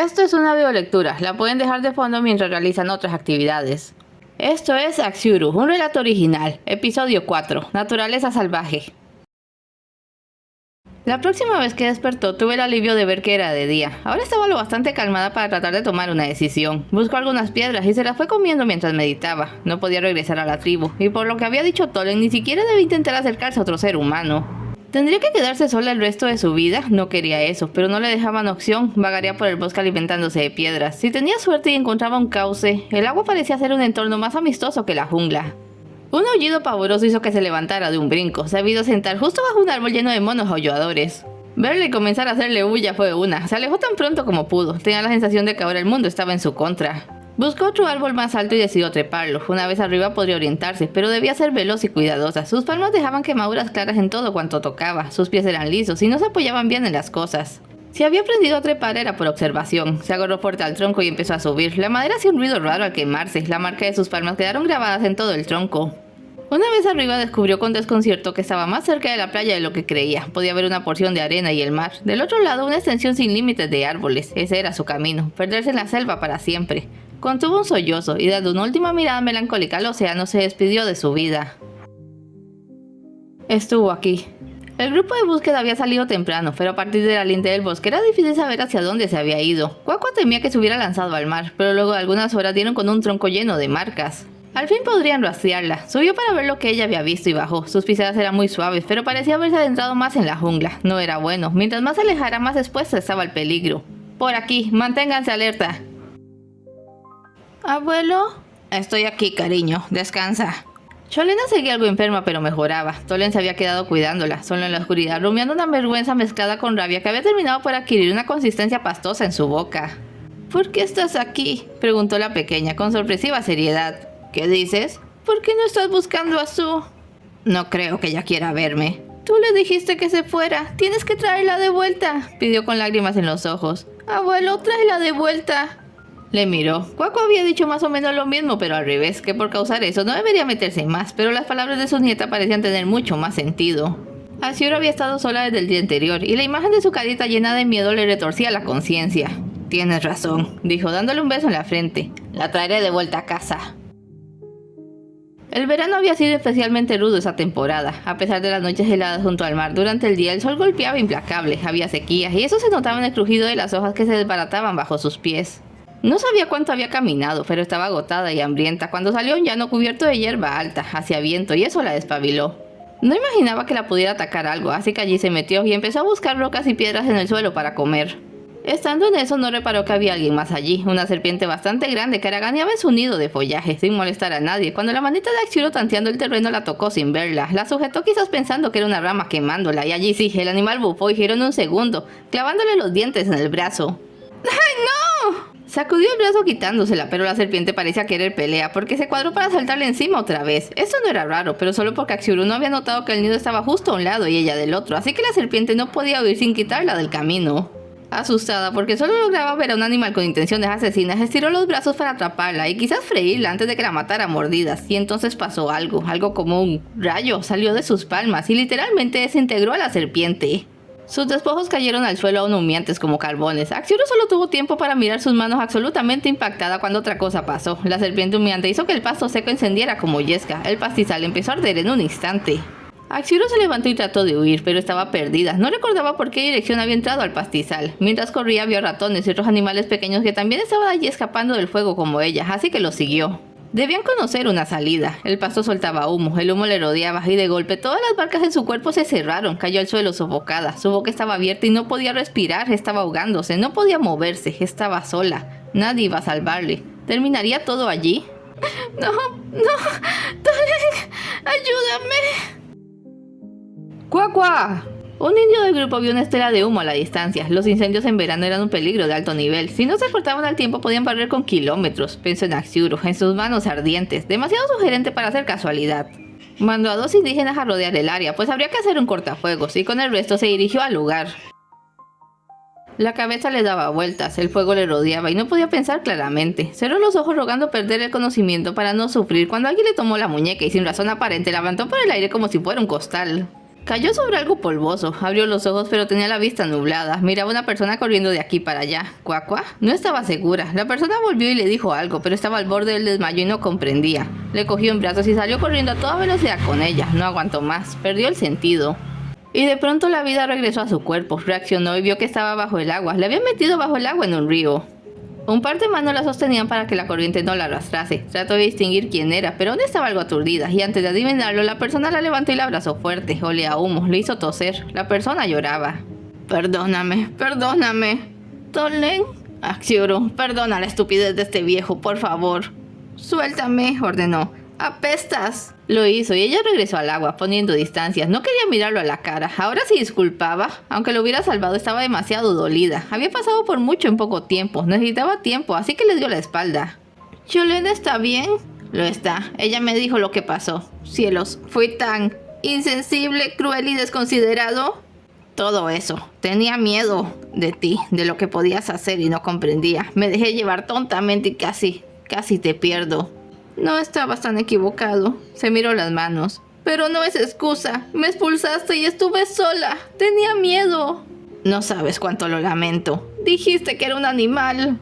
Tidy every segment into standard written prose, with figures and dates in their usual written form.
Esto es una audiolectura, la pueden dejar de fondo mientras realizan otras actividades. Esto es Axiuru, un relato original, episodio 4, Naturaleza salvaje. La próxima vez que despertó tuve el alivio de ver que era de día. Ahora estaba lo bastante calmada para tratar de tomar una decisión. Buscó algunas piedras y se las fue comiendo mientras meditaba. No podía regresar a la tribu, y por lo que había dicho Tolen, ni siquiera debía intentar acercarse a otro ser humano. ¿Tendría que quedarse sola el resto de su vida? No quería eso, pero no le dejaban opción. Vagaría por el bosque alimentándose de piedras. Si tenía suerte y encontraba un cauce, el agua parecía ser un entorno más amistoso que la jungla. Un aullido pavoroso hizo que se levantara de un brinco. Se vio sentar justo bajo un árbol lleno de monos aulladores. Verle y comenzar a hacerle bulla fue una. Se alejó tan pronto como pudo. Tenía la sensación de que ahora el mundo estaba en su contra. Buscó otro árbol más alto y decidió treparlo. Una vez arriba podría orientarse, pero debía ser veloz y cuidadosa. Sus palmas dejaban quemaduras claras en todo cuanto tocaba. Sus pies eran lisos y no se apoyaban bien en las cosas. Si había aprendido a trepar era por observación. Se agarró fuerte al tronco y empezó a subir. La madera hacía un ruido raro al quemarse. La marca de sus palmas quedaron grabadas en todo el tronco. Una vez arriba descubrió con desconcierto que estaba más cerca de la playa de lo que creía. Podía ver una porción de arena y el mar. Del otro lado una extensión sin límites de árboles. Ese era su camino, perderse en la selva para siempre. Contuvo un sollozo y dando una última mirada melancólica al océano se despidió de su vida. Estuvo aquí. El grupo de búsqueda había salido temprano, pero a partir del aliente del bosque era difícil saber hacia dónde se había ido. Cuacua temía que se hubiera lanzado al mar, pero luego de algunas horas dieron con un tronco lleno de marcas. Al fin podrían rastrearla. Subió para ver lo que ella había visto y bajó. Sus pisadas eran muy suaves, pero parecía haberse adentrado más en la jungla. No era bueno. Mientras más se alejara, más expuesta estaba al peligro. Por aquí, manténganse alerta. ¿Abuelo? Estoy aquí, cariño. Descansa. Cholena seguía algo enferma, pero mejoraba. Tolen se había quedado cuidándola, solo en la oscuridad, rumiando una vergüenza mezclada con rabia que había terminado por adquirir una consistencia pastosa en su boca. ¿Por qué estás aquí?, preguntó la pequeña, con sorpresiva seriedad. ¿Qué dices? ¿Por qué no estás buscando a Su? No creo que ella quiera verme. Tú le dijiste que se fuera. Tienes que traerla de vuelta, pidió con lágrimas en los ojos. Abuelo, tráela de vuelta. Le miró. Cuaco había dicho más o menos lo mismo, pero al revés, que por causar eso no debería meterse más, pero las palabras de su nieta parecían tener mucho más sentido. Axiuru había estado sola desde el día anterior, y la imagen de su carita llena de miedo le retorcía la conciencia. Tienes razón, dijo dándole un beso en la frente. La traeré de vuelta a casa. El verano había sido especialmente rudo esa temporada. A pesar de las noches heladas junto al mar, durante el día el sol golpeaba implacable, había sequías, y eso se notaba en el crujido de las hojas que se desbarataban bajo sus pies. No sabía cuánto había caminado, pero estaba agotada y hambrienta cuando salió a un llano cubierto de hierba alta, hacia viento, y eso la despabiló. No imaginaba que la pudiera atacar algo, así que allí se metió y empezó a buscar rocas y piedras en el suelo para comer. Estando en eso no reparó que había alguien más allí, una serpiente bastante grande que arañaba en su nido de follaje, sin molestar a nadie. Cuando la manita de Axiuru tanteando el terreno la tocó sin verla, la sujetó quizás pensando que era una rama quemándola, y allí sí, el animal bufó y giró en un segundo, clavándole los dientes en el brazo. ¡Ay, no! Sacudió el brazo quitándosela, pero la serpiente parecía querer pelea, porque se cuadró para saltarle encima otra vez. Esto no era raro, pero solo porque Axiuru no había notado que el nido estaba justo a un lado y ella del otro, así que la serpiente no podía huir sin quitarla del camino. Asustada porque solo lograba ver a un animal con intenciones asesinas, estiró los brazos para atraparla y quizás freírla antes de que la matara a mordidas. Y entonces pasó algo como un rayo salió de sus palmas y literalmente desintegró a la serpiente. Sus despojos cayeron al suelo aún humeantes como carbones. Axiuru solo tuvo tiempo para mirar sus manos absolutamente impactada cuando otra cosa pasó. La serpiente humeante hizo que el pasto seco encendiera como yesca. El pastizal empezó a arder en un instante. Axiuru se levantó y trató de huir, pero estaba perdida. No recordaba por qué dirección había entrado al pastizal. Mientras corría vio ratones y otros animales pequeños que también estaban allí escapando del fuego como ella, así que los siguió. Debían conocer una salida. El pasto soltaba humo, el humo le rodeaba y de golpe todas las barcas en su cuerpo se cerraron. Cayó al suelo sofocada. Su boca estaba abierta y no podía respirar, estaba ahogándose, no podía moverse, estaba sola. Nadie iba a salvarle. ¿Terminaría todo allí? No, Tolen, ayúdame. ¡Cuacua! Un indio del grupo vio una estela de humo a la distancia. Los incendios en verano eran un peligro de alto nivel. Si no se cortaban al tiempo podían barrer con kilómetros. Pensó en Axiuru, en sus manos ardientes. Demasiado sugerente para ser casualidad. Mandó a 2 indígenas a rodear el área, pues habría que hacer un cortafuegos, y con el resto se dirigió al lugar. La cabeza le daba vueltas, el fuego le rodeaba y no podía pensar claramente. Cerró los ojos rogando perder el conocimiento para no sufrir cuando alguien le tomó la muñeca y sin razón aparente la levantó por el aire como si fuera un costal. Cayó sobre algo polvoso, abrió los ojos pero tenía la vista nublada. Miraba a una persona corriendo de aquí para allá. ¿Cuacua? No estaba segura. La persona volvió y le dijo algo, pero estaba al borde del desmayo y no comprendía. Le cogió en brazos y salió corriendo a toda velocidad con ella. No aguantó más, perdió el sentido. Y de pronto la vida regresó a su cuerpo. Reaccionó y vio que estaba bajo el agua. Le habían metido bajo el agua en un río. Un par de manos la sostenían para que la corriente no la arrastrase. Trató de distinguir quién era, pero aún estaba algo aturdida, y antes de adivinarlo, la persona la levantó y la abrazó fuerte. Olía a humo, le hizo toser. La persona lloraba. Perdóname, perdóname. Tolen. Axiuru, perdona la estupidez de este viejo, por favor. Suéltame, ordenó. ¡Apestas! Lo hizo y ella regresó al agua, poniendo distancias. No quería mirarlo a la cara. Ahora se disculpaba. Aunque lo hubiera salvado, estaba demasiado dolida. Había pasado por mucho en poco tiempo. Necesitaba tiempo, así que le dio la espalda. ¿Cholena está bien? Lo está. Ella me dijo lo que pasó. Cielos, fui tan insensible, cruel y desconsiderado. Todo eso. Tenía miedo de ti, de lo que podías hacer y no comprendía. Me dejé llevar tontamente y casi te pierdo. No estabas tan equivocado. Se miró las manos. Pero no es excusa. Me expulsaste y estuve sola. Tenía miedo. No sabes cuánto lo lamento. Dijiste que era un animal.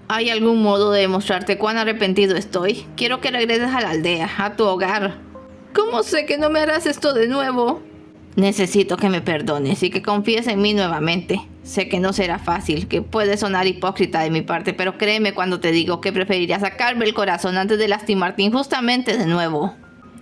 ¿Hay algún modo de demostrarte cuán arrepentido estoy? Quiero que regreses a la aldea, a tu hogar. ¿Cómo sé que no me harás esto de nuevo? Necesito que me perdones y que confíes en mí nuevamente. Sé que no será fácil, que puede sonar hipócrita de mi parte, pero créeme cuando te digo que preferiría sacarme el corazón antes de lastimarte injustamente de nuevo.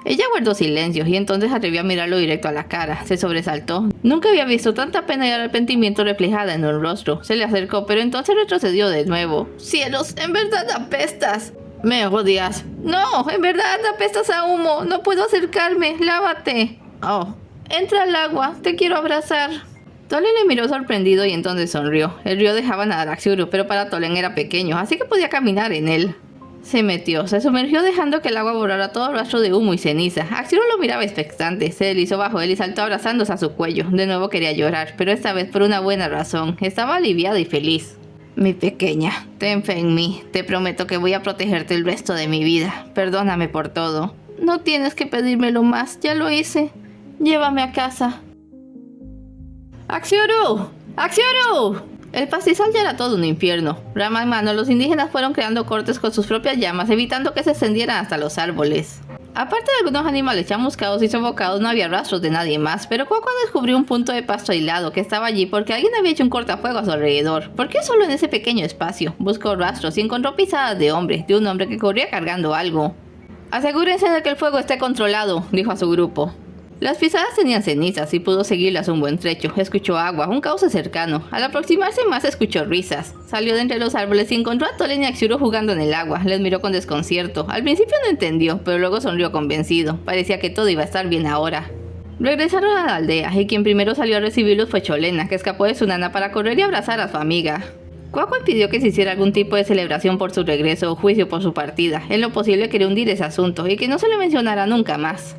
Ella guardó silencio y entonces atrevió a mirarlo directo a la cara. Se sobresaltó. Nunca había visto tanta pena y arrepentimiento reflejada en un rostro. Se le acercó, pero entonces retrocedió de nuevo. ¡Cielos! ¡En verdad apestas! ¿Me odias? No, en verdad apestas a humo. No puedo acercarme. Lávate. Oh. Entra al agua, te quiero abrazar. Tolen le miró sorprendido y entonces sonrió. El río dejaba nadar a Axiuru, pero para Tolen era pequeño, así que podía caminar en él. Se metió, se sumergió dejando que el agua borrara todo el rastro de humo y ceniza. Axiuru lo miraba expectante, se deslizó bajo él y saltó abrazándose a su cuello. De nuevo quería llorar, pero esta vez por una buena razón. Estaba aliviada y feliz. Mi pequeña, ten fe en mí. Te prometo que voy a protegerte el resto de mi vida. Perdóname por todo. No tienes que pedírmelo más, ya lo hice. Llévame a casa. ¡Axiuru! ¡Axiuru! El pastizal ya era todo un infierno. Rama en mano, los indígenas fueron creando cortes con sus propias llamas, evitando que se extendieran hasta los árboles. Aparte de algunos animales chamuscados y sofocados, no había rastros de nadie más, pero Cuacua descubrió un punto de pasto aislado que estaba allí porque alguien había hecho un cortafuego a su alrededor. ¿Por qué solo en ese pequeño espacio? Buscó rastros y encontró pisadas de un hombre que corría cargando algo. Asegúrense de que el fuego esté controlado, dijo a su grupo. Las pisadas tenían cenizas y pudo seguirlas un buen trecho. Escuchó agua, un cauce cercano. Al aproximarse más escuchó risas. Salió de entre los árboles y encontró a Tolen y Axiuru jugando en el agua. Les miró con desconcierto. Al principio no entendió, pero luego sonrió convencido. Parecía que todo iba a estar bien ahora. Regresaron a la aldea y quien primero salió a recibirlos fue Cholena, que escapó de su nana para correr y abrazar a su amiga. Cuacua pidió que se hiciera algún tipo de celebración por su regreso o juicio por su partida. En lo posible quería hundir ese asunto y que no se le mencionara nunca más.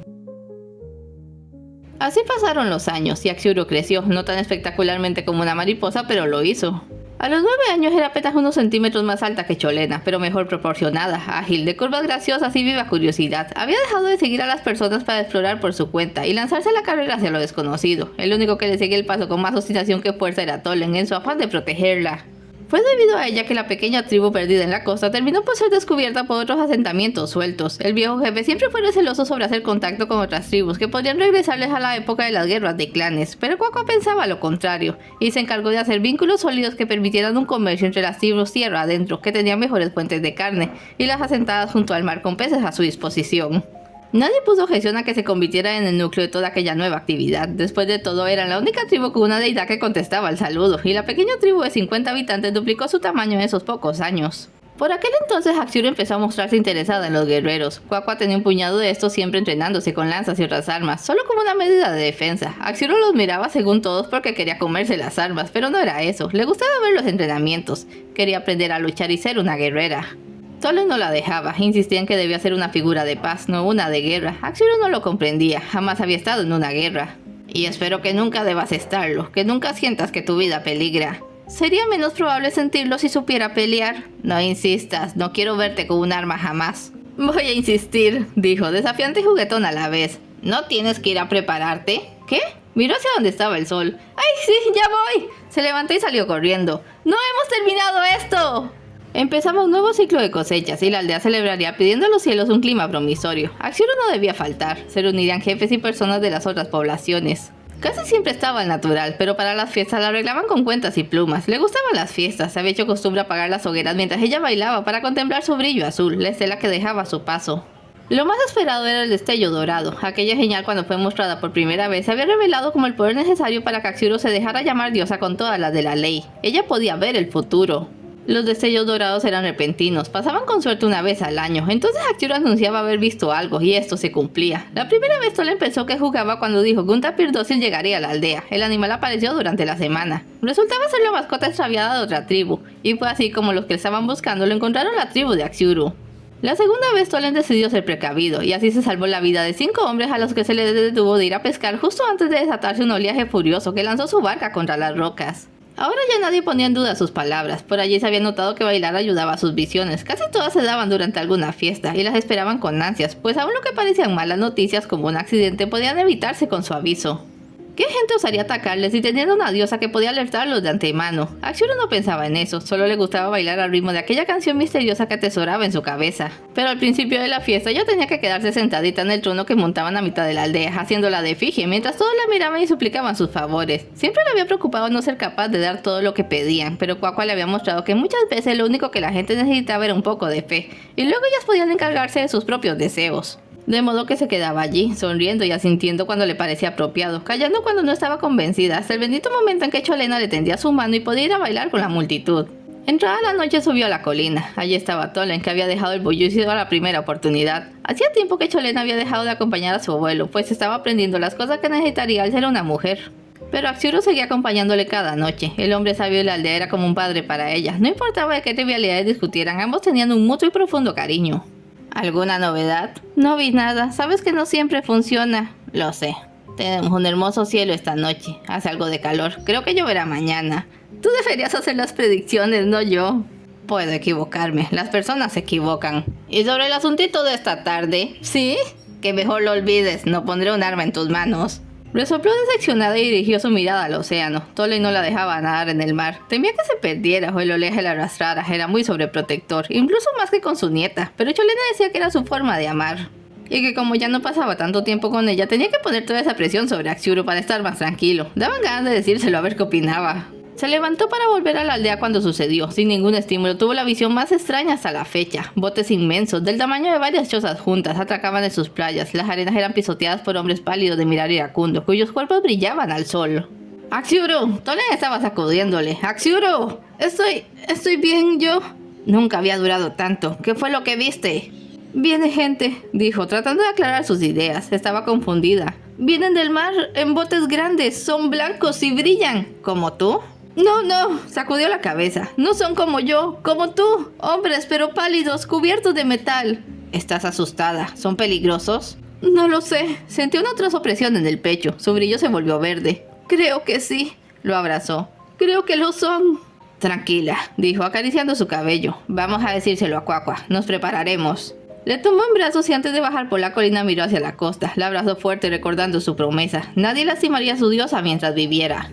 Así pasaron los años y Axiuru creció, no tan espectacularmente como una mariposa, pero lo hizo. A los 9 años era apenas unos centímetros más alta que Cholena, pero mejor proporcionada, ágil, de curvas graciosas y viva curiosidad. Había dejado de seguir a las personas para explorar por su cuenta y lanzarse a la carrera hacia lo desconocido. El único que le seguía el paso con más obstinación que fuerza era Tolen, en su afán de protegerla. Fue debido a ella que la pequeña tribu perdida en la costa terminó por ser descubierta por otros asentamientos sueltos. El viejo jefe siempre fue receloso sobre hacer contacto con otras tribus que podrían regresarles a la época de las guerras de clanes, pero Cuacua pensaba lo contrario y se encargó de hacer vínculos sólidos que permitieran un comercio entre las tribus tierra adentro, que tenían mejores fuentes de carne, y las asentadas junto al mar con peces a su disposición. Nadie puso objeción a que se convirtiera en el núcleo de toda aquella nueva actividad. Después de todo, eran la única tribu con una deidad que contestaba al saludo, y la pequeña tribu de 50 habitantes duplicó su tamaño en esos pocos años. Por aquel entonces, Axiuru empezó a mostrarse interesada en los guerreros. Cuacua tenía un puñado de estos siempre entrenándose con lanzas y otras armas, solo como una medida de defensa. Axiuru los miraba según todos porque quería comerse las armas, pero no era eso. Le gustaba ver los entrenamientos. Quería aprender a luchar y ser una guerrera. Tolen no la dejaba, insistía en que debía ser una figura de paz, no una de guerra. Axiuru no lo comprendía, jamás había estado en una guerra. Y espero que nunca debas estarlo, que nunca sientas que tu vida peligra. Sería menos probable sentirlo si supiera pelear. No insistas, no quiero verte con un arma jamás. Voy a insistir, dijo, desafiante y juguetón a la vez. ¿No tienes que ir a prepararte? ¿Qué? Miró hacia donde estaba el sol. ¡Ay, sí, ya voy! Se levantó y salió corriendo. ¡No hemos terminado esto! Empezaba un nuevo ciclo de cosechas y la aldea celebraría pidiendo a los cielos un clima promisorio. Axiuro no debía faltar. Se reunirían jefes y personas de las otras poblaciones. Casi siempre estaba al natural, pero para las fiestas la arreglaban con cuentas y plumas. Le gustaban las fiestas, se había hecho costumbre apagar las hogueras mientras ella bailaba para contemplar su brillo azul, la estela que dejaba a su paso. Lo más esperado era el destello dorado. Aquella señal, cuando fue mostrada por primera vez, se había revelado como el poder necesario para que Axiuro se dejara llamar diosa con todas las de la ley. Ella podía ver el futuro. Los destellos dorados eran repentinos, pasaban con suerte una vez al año, entonces Axiuro anunciaba haber visto algo, y esto se cumplía. La primera vez Tolen pensó que jugaba cuando dijo que un tapir dócil llegaría a la aldea. El animal apareció durante la semana. Resultaba ser la mascota extraviada de otra tribu, y fue así como los que estaban buscando lo encontraron la tribu de Axiuro. La segunda vez Tolen decidió ser precavido, y así se salvó la vida de 5 hombres a los que se les detuvo de ir a pescar justo antes de desatarse un oleaje furioso que lanzó su barca contra las rocas. Ahora ya nadie ponía en duda sus palabras. Por allí se había notado que bailar ayudaba a sus visiones. Casi todas se daban durante alguna fiesta y las esperaban con ansias, pues aún lo que parecían malas noticias como un accidente podían evitarse con su aviso. ¿Qué gente osaría atacarles si tenían una diosa que podía alertarlos de antemano? Axiuro no pensaba en eso, solo le gustaba bailar al ritmo de aquella canción misteriosa que atesoraba en su cabeza. Pero al principio de la fiesta ella tenía que quedarse sentadita en el trono que montaban a mitad de la aldea, haciéndola de efigie, mientras todos la miraban y suplicaban sus favores. Siempre le había preocupado no ser capaz de dar todo lo que pedían, pero Quaqua le había mostrado que muchas veces lo único que la gente necesitaba era un poco de fe, y luego ellas podían encargarse de sus propios deseos. De modo que se quedaba allí, sonriendo y asintiendo cuando le parecía apropiado, callando cuando no estaba convencida, hasta el bendito momento en que Cholena le tendía su mano y podía ir a bailar con la multitud. Entrada la noche subió a la colina. Allí estaba Tolen, que había dejado el bullicio a la primera oportunidad. Hacía tiempo que Cholena había dejado de acompañar a su abuelo, pues estaba aprendiendo las cosas que necesitaría al ser una mujer. Pero Axiuro seguía acompañándole cada noche. El hombre sabio de la aldea era como un padre para ella. No importaba de qué trivialidades discutieran, ambos tenían un mutuo y profundo cariño. ¿Alguna novedad? No vi nada. Sabes que no siempre funciona. Lo sé. Tenemos un hermoso cielo esta noche. Hace algo de calor. Creo que lloverá mañana. Tú deberías hacer las predicciones, no yo. Puedo equivocarme. Las personas se equivocan. ¿Y sobre el asuntito de esta tarde? ¿Sí? Que mejor lo olvides. No pondré un arma en tus manos. Resopló decepcionada y dirigió su mirada al océano. Tolen no la dejaba nadar en el mar. Temía que se perdiera o el oleaje la arrastrara. Era muy sobreprotector, incluso más que con su nieta. Pero Cholena decía que era su forma de amar. Y que como ya no pasaba tanto tiempo con ella, tenía que poner toda esa presión sobre Axiuro para estar más tranquilo. Daban ganas de decírselo a ver qué opinaba. Se levantó para volver a la aldea cuando sucedió. Sin ningún estímulo, tuvo la visión más extraña hasta la fecha. Botes inmensos, del tamaño de varias chozas juntas, atracaban en sus playas. Las arenas eran pisoteadas por hombres pálidos de mirar iracundo, cuyos cuerpos brillaban al sol. ¡Axiuro! Tolen estaba sacudiéndole. ¡Axiuro! Estoy bien, yo. Nunca había durado tanto. ¿Qué fue lo que viste? Viene gente, dijo, tratando de aclarar sus ideas. Estaba confundida. Vienen del mar en botes grandes, son blancos y brillan. ¿Como tú? No, sacudió la cabeza. No son como yo, como tú. Hombres, pero pálidos, cubiertos de metal. ¿Estás asustada? ¿Son peligrosos? No lo sé. Sentí una atroz opresión en el pecho. Su brillo se volvió verde. Creo que sí. Lo abrazó. Creo que lo son. Tranquila, dijo, acariciando su cabello. Vamos a decírselo a Quaqua. Nos prepararemos. Le tomó en brazos y antes de bajar por la colina miró hacia la costa. La abrazó fuerte recordando su promesa. Nadie lastimaría a su diosa mientras viviera.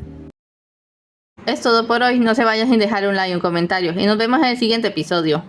Es todo por hoy. No se vayan sin dejar un like y un comentario. Y nos vemos en el siguiente episodio.